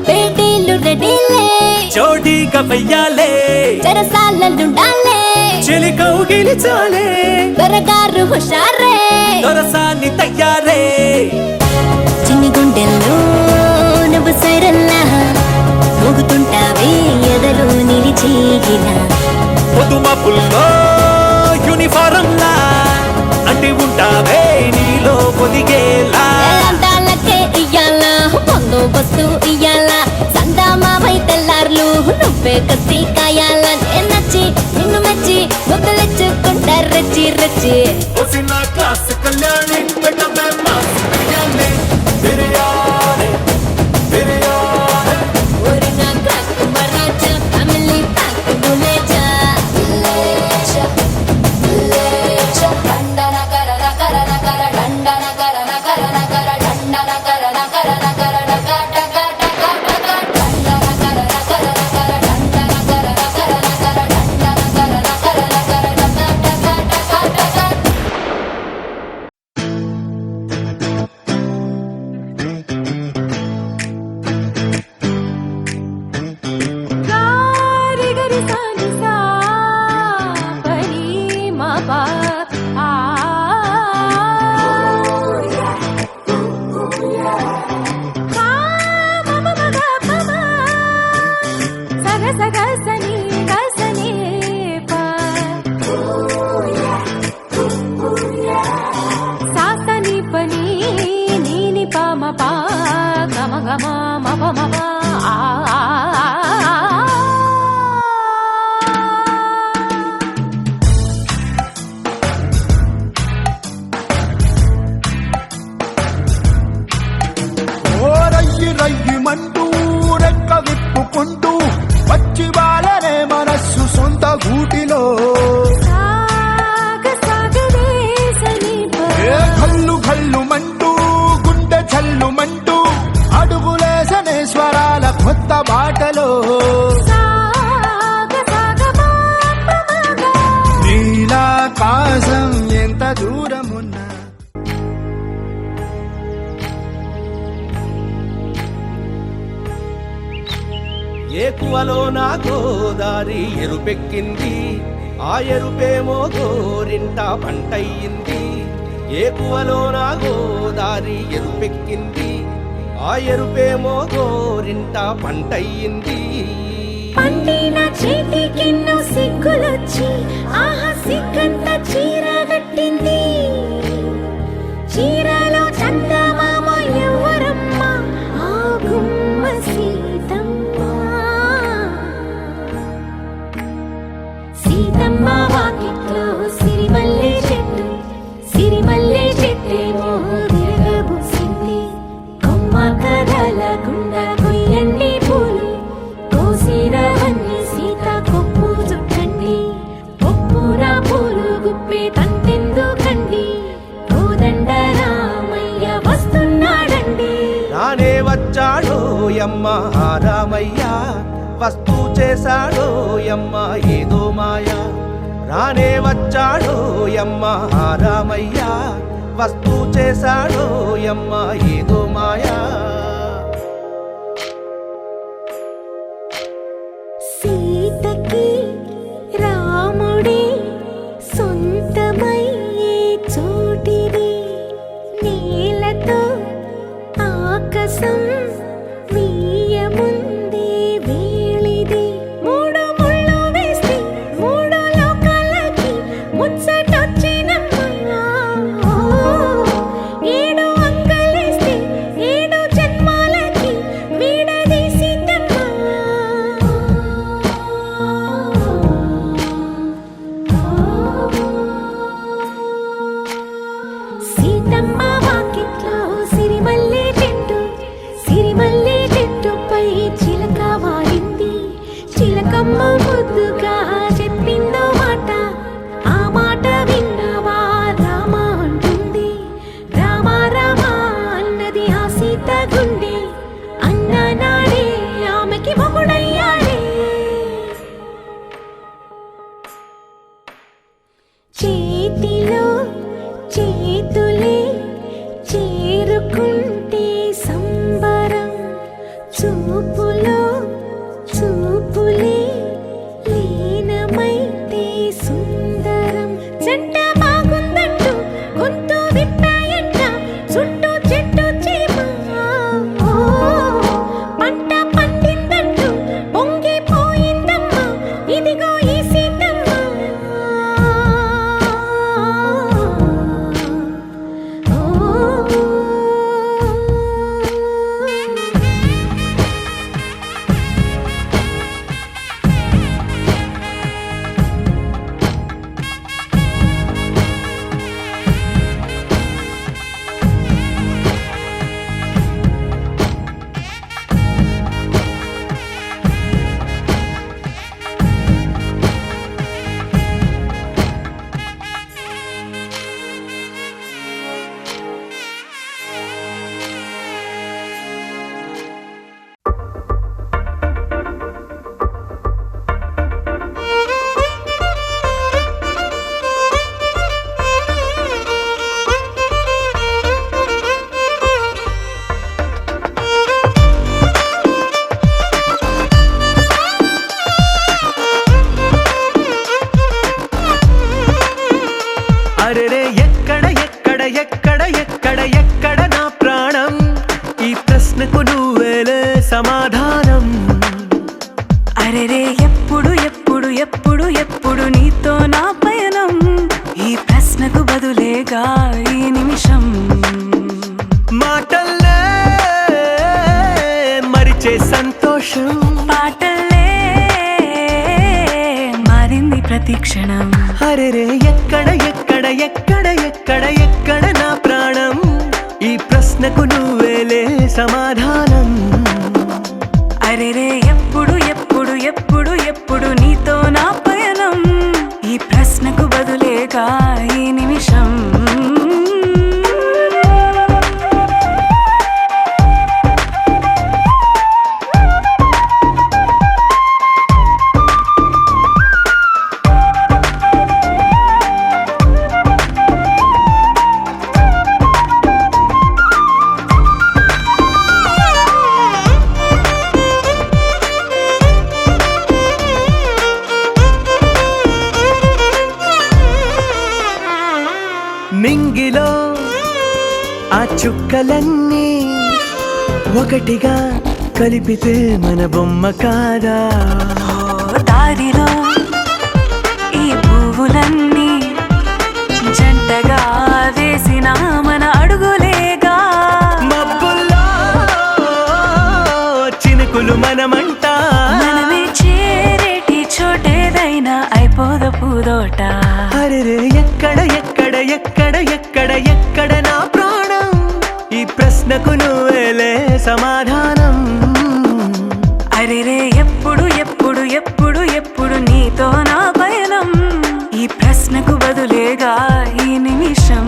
బేడీలు రెడీలే చోటీగా వెయ్యాలే చెరసాలలుండాలే చెలి కౌగిలి చాలే దొరగారు హుషారే దొరసాన్ని తయ్యారే చిన్ని గుండెల్లో నువ్వు సైరల్లా మోగుతుంటావే ఎదలో నిలిచేగిన పొదుమపుల్లో యూనిఫారంలా అంటి ఉంటావే నీలో పొదిగేలా అందాలకే ఇయ్యాల బందోబస్తు ఇయ్యాల సందామావై తెల్లార్లు నువ్వే కత్తి కాయాల నచ్చి నిన్ను మెచ్చి ముద్దలెచ్చుకుంటా రచ్చి రచ్చి వచ్చిన క్లాస్ కళ్యాణి పెట్టమే మాస్ కళ్యాణి బిర్యానీ బిర్యానీ ఒరి నా క్రాక్ మరాజా ఫ్యామిలీ ప్యాక్ బులేజా లేచా లేచా దండన కరన కరన కర దండన కరన కరన కర దండన కరన కరన కర డక డక డక డక దండన కరన కరన కర దండన కరన కరన కర దండన కరన కరన కర డక డక డక డక గారి గరి సాని సా పని మా పా ఆ పా మమ మగ పమ సగ సగ సని గసని పా సాసని పని నీని పమ పా గమ గమ మప మప ఆ ఓ రయ్యి రయ్యిమంటూ రెక్క విప్పుకుంటూ వచ్చి బాలనే మనస్సు సొంత గూటిలో సాగ సాగరే సని ఏ కళ్ళు కళ్ళుమంటూ గుండె చల్లుమంటూ అడుగులేసనే స్వరాల కొత్త బాటలో సాగ సాగ మాప మగ నీలాకాశం ఎంత దూరమున్నా ఏకువలో నా గోదారి ఎరుపెక్కింది ఆ ఎరుపేమో గోరింట పంటయ్యింది ఏకువలో నా గోదారి ఎరుపెక్కింది ఆ ఎరుపేమో గోరింట పంటయ్యింది పండిన చేతికెన్నో సిగ్గులొచ్చి ఆహా సిగ్గంత చీర కట్టింది చీరలో చందమామ ఎవరమ్మ ఆ గుమ్మ సీతమ్మ సీతమ్మ వాకిట్లో సిరిమల్లె చెట్టేమో తిరగబూసింది కొమ్మ కదలకుండా కొయ్యండి పూలు కోసిరవన్నీ సీత కొప్పు చుట్టండి ఒప్పున పూలు గుప్పే తంతెందుకండి కోదండ రామయ్య వస్తున్నాడండి రానే వచ్చాడో యమ్మ ఆ రామయ్య వస్తూ చేశాడో యమ్మ ఏదో మాయ రానే వచ్చాడో యమ్మ ఆ రామయ్య వస్తూ చేశాడో యమ్మ ఏదో మాయా సీతకి రాముడే సొంతమయ్యే చోటిది నేలతో ఆకాశం వీయముందే వేళిది మూడు ముళ్ళు వేస్తే మూడు లోకాలకి ముచ్చటొచ్చినమ్మా ఏడు అంకలేస్తే ఏడు జన్మాలకి వీడదీసిద్దమ్మా సీతమ్మ వాకిట్లో సిరిమల్లె చెట్టుపై చిలక వాలింది చిలకమ్మ ముద్దుగా చెప్పిందో మాట ఆ మాట విన్నవా రామ అంటుంది రామ రామ అన్నది ఆ సీత గుండె అన్న నాడే ఆమెకి మొగుడయ్యాడే చేతిలో ఎక్కడ ఎక్కడ ఎక్కడ నా ప్రాణం ఈ ప్రశ్నకు నువ్వేలే సమాధానం అరెరే ఎప్పుడు ఎప్పుడు ఎప్పుడు ఎప్పుడు నీతో నా పయనం ఈ ప్రశ్నకు బదులేగా ఈ నిమిషం మాటల్లే మరిచే సంతోషం పాటలే మారింది ప్రతి క్షణం అరెరే ఎక్కడ ఎక్కడ ఎక్కడ ఎక్కడ ఎక్కడ నా ప్రాణం ఈ ప్రశ్నకు నువ్వేలే సమాధానం అరెరే ఎప్పుడు ఎప్పుడు ఎప్పుడు ఎప్పుడు నీతో నా పయనం ఈ ప్రశ్నకు బదులేగా ఈ నిమిషం నింగిలో ఆ చుక్కలన్నీ ఒకటిగా కలిపితే మన బొమ్మ కాదా దారిలో ఈ పువ్వులన్నీ జంటగా వేసిన మన అడుగులేగా మబ్బుల్లో చినుకులు మనమంట మనమే చేరేటి చోటేదైనా అయిపోదు పూదోట అరెరే ఎక్కడ ఎక్కడ ఎక్కడ ఎక్కడ ఎక్కడ నా ప్రాణం ఈ ప్రశ్నకు నువ్వేలే సమాధానం అరెరే ఎప్పుడు ఎప్పుడు ఎప్పుడు ఎప్పుడు నీతో నా పయనం ఈ ప్రశ్నకు బదులేగా ఈ నిమిషం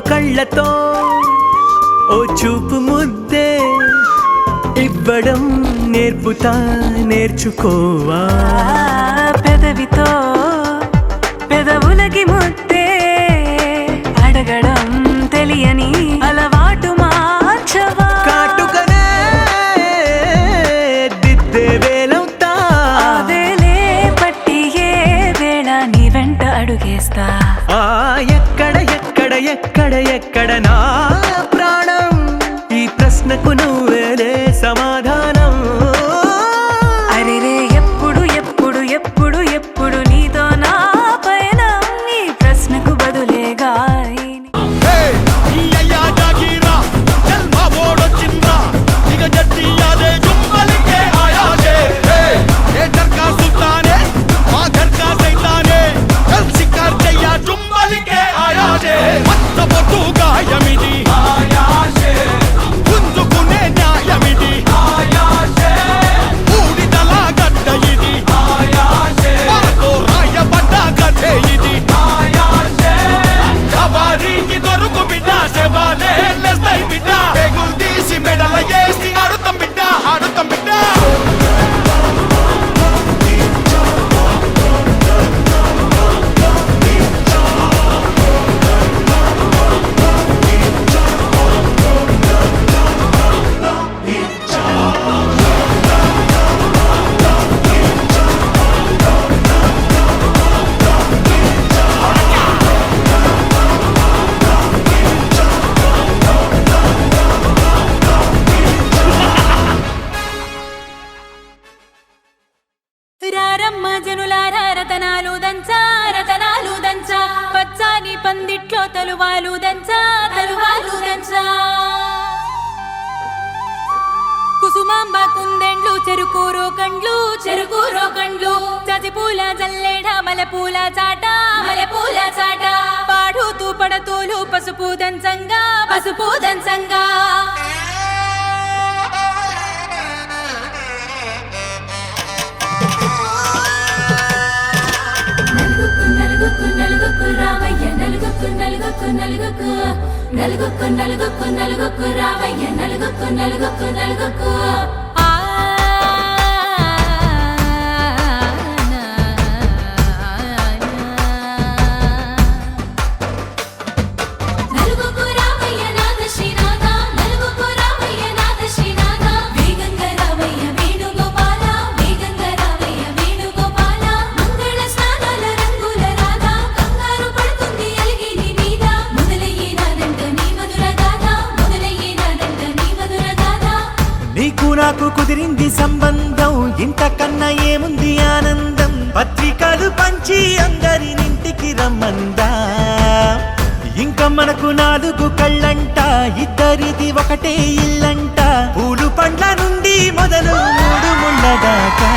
కళ్ళతో ఓ చూపు ముద్దే ఇవ్వడం నేర్పుతా నేర్చుకోవా పెదవితో పెదవులకి ముద్దే అడగడం తెలియని అలవాటు మార్చవా కాటుకనే దిద్దే వేలవుతా వేలే పట్టి ఏ వేళ నీ వెంట అడుగేస్తా ఎక్కడ ఎక్కడ ఎక్కడ ఎక్కడ నా ప్రాణం ఈ ప్రశ్నకు నువ్వేలే సమాధానం అరెరే ఎప్పుడు ఎప్పుడు ఎప్పుడు ఎప్పుడు నీతో నా పయనం ఈ ప్రశ్నకు బదులేగా ఈ రారమ్మ జనులారా రతనాలు దంచా రతనాలు దంచా పచ్చాని పందిట్లో తలువాలు దంచా తలువాలు దంచా కుసుమాంబ కుందెండ్లు చెరుకూరో కండ్లు చజిపూల జల్లేడ మలపూల చాట పాడుతూ పడతోలు పసుపు దంచంగా నలుగుకు రామయ్య నలుగుకు రామయ్య నలుగుకు సంబంధం ఇంతకన్నా ఏముంది ఆనందం పత్రికలు పంచి అందరినింటికి రమ్మందా ఇంకా మనకు 4 కళ్ళంట ఇద్దరిది ఒకటే ఇల్లంట పూలు పండ్ల నుండి మొదలు 3 ముళ్ళ దాకా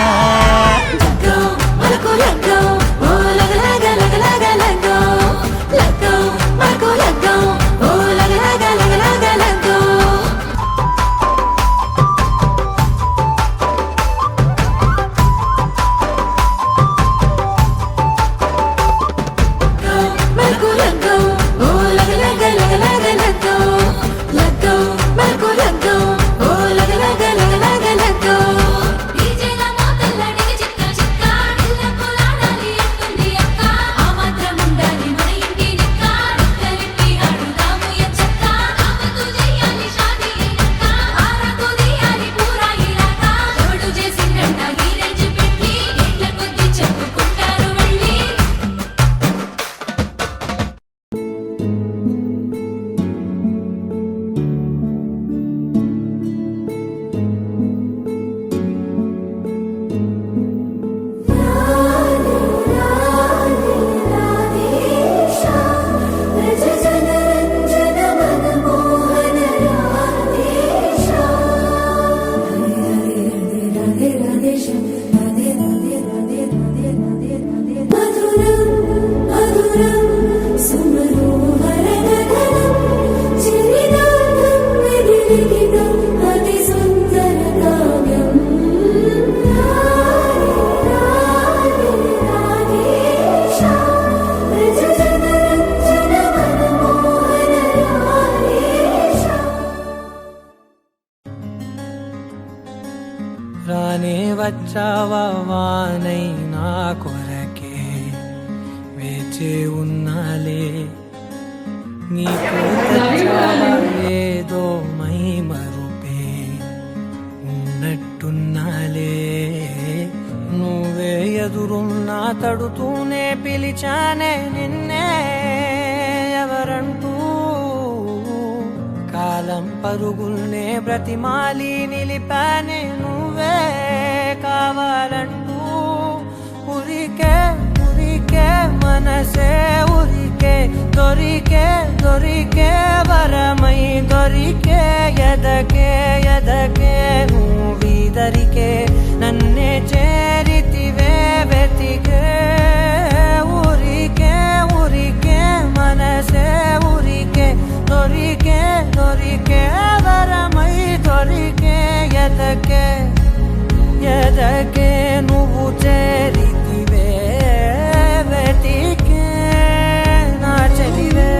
రానే వచ్చావా వానై నా కొరకే వేచే ఉన్నాలే నీకు తెచ్చావా ఏదో మై మరుపే ఉన్నట్టున్నాలే నువ్వే ఎదురున్నా తడుతూనే పిలిచానే నిన్నే ఎవరంటూ కాలం పరుగుల్నే బ్రతిమాలి నిలిపానే నువ్వే కావాలంటూ ఉరికే ఉరికే మనసే ఉరికే దొరికే దొరికే వరమై దొరికే ఎదకే ఎదకే నువ్విదరికే నన్నే చేరితివే వెతికే ఊరికే ఊరికే మనసే ఊరికే దొరికే దొరికే వరమై దొరికే ఎదకే ఎదకే నువ్వు చేరితివే వెతికే నా చెలివే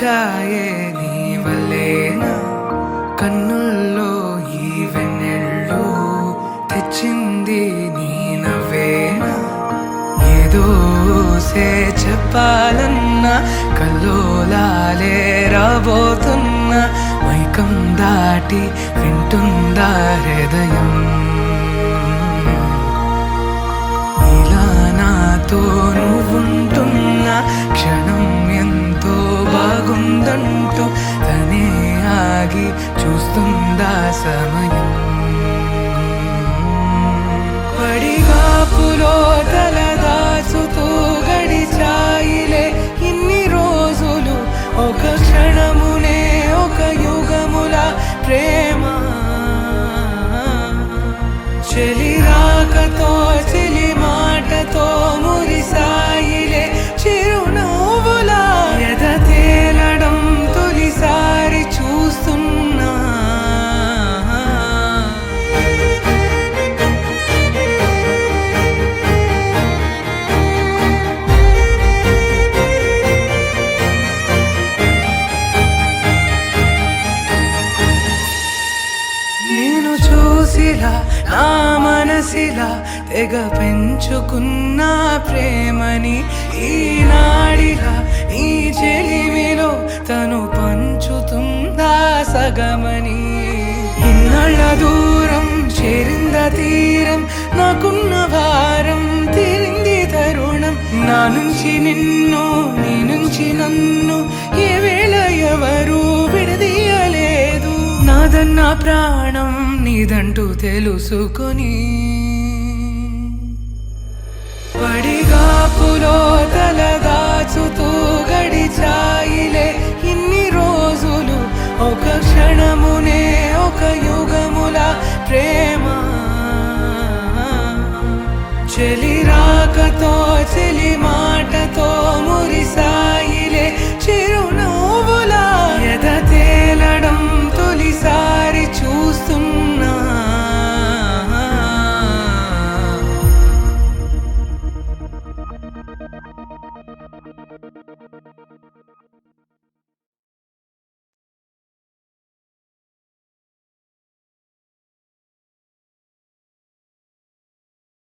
వచ్చాయే నీ వల్లేనా కన్నుల్లో ఈ వెన్నెళ్ళు తెచ్చింది నీ నవ్వేనా ఏదో చెప్పాలన్నా కల్లోలాలే రాబోతున్నా మైకం దాటి వింటుందా హృదయం ఇలా నాతో నువ్వుంటున్న క్షణం ఎంతో బాగుందంటూ తనే ఆగి చూస్తుందా సమయం పడిగాపులో తలదాచుతూ గడిచాయిలే ఇన్ని రోజులు ఒక క్షణమునే ఒక యుగముల ప్రేమ చెలి రాకతో చెలి మాటతో మురిసాయిలే చిరునవ్వులా ఎద తేలడం తొలిసారి చూస్తున్నా నేను చూసిలా నా మనసిలా తెగ పెంచుకున్న ప్రేమని ఈనాడిలా ఈ చెలిమిలో తను పంచుతుందా సగమని ఇన్నాళ్ళ దూరం చేరింద తీరం నాకున్న భారం తీరింది తరుణం నా నుంచి నిన్ను నీ నుంచి నన్ను ఏ వేళ ఎవరు విడదీయలేదు నాదన్న ప్రాణం నీదంటూ తెలుసుకొని పడిగాపులో తలదాచుతూ గడిచాయిలే ఇన్ని రోజులు ఒక క్షణమునే ఒక యుగముల ప్రేమ చెలి రాకతో చెలి మాటతో మురిసాయిలే చిరు